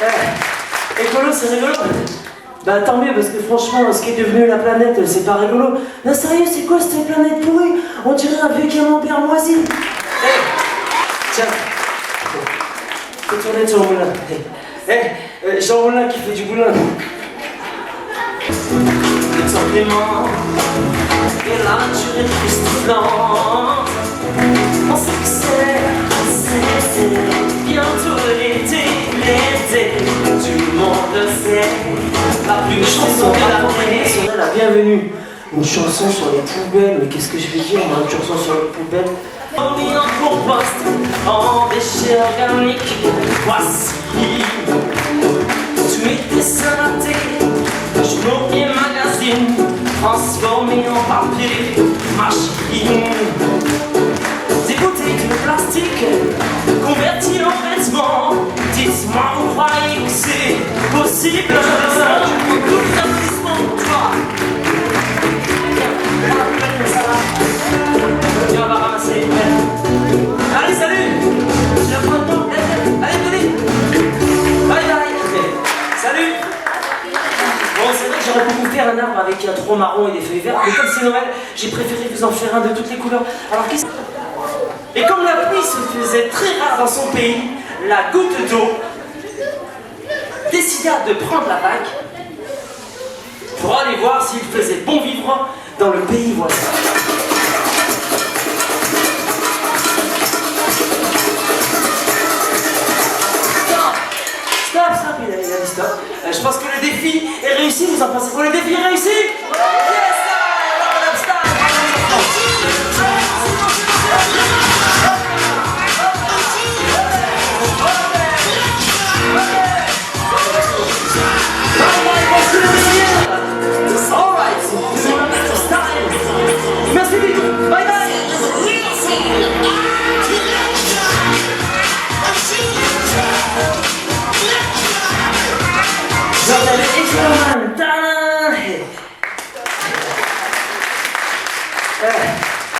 Écolo, c'est rigolo. Bah tant mieux, parce que franchement, ce qui est devenu la planète, c'est pas rigolo. Non, sérieux, c'est quoi cette planète pourrie? On dirait un vieux camembert moisi. Tiens, faut tourner Jean Moulin. Jean Moulin qui fait du boulin. Le temps clément et la nature est époustouflante. On sait que c'est bientôt l'été, tout le monde le sait. La plus chanson de l'année serait la bienvenue. Une chanson sur les poubelles, mais qu'est-ce que je vais dire, moi, une chanson sur les poubelles? On est en compost, en déchets organiques, voici tous mes dessins ratés, journaux et magazines, transformés en papier, machine. Des bouteilles de plastique, converties en vêtements, dites-moi, vous croyez que c'est possible? Tout l'attissement pour toi. Tu vas ramasser. Allez, salut! Tu vas prendre ton. Allez, venez! Bye bye! Salut! Bon, c'est vrai que j'aurais pu vous faire un arbre avec un tronc marron et des feuilles vertes, mais comme c'est Noël, j'ai préféré vous en faire un de toutes les couleurs. Alors qu'est-ce que. Et comme la pluie se faisait très rare dans son pays, la goutte d'eau décida de prendre la vague pour aller voir s'il faisait bon vivre dans le pays voisin. Stop, il a dit stop. Je pense que le défi est réussi, vous en pensez quoi? Le défi est réussi? Yes, Jordan Experiment.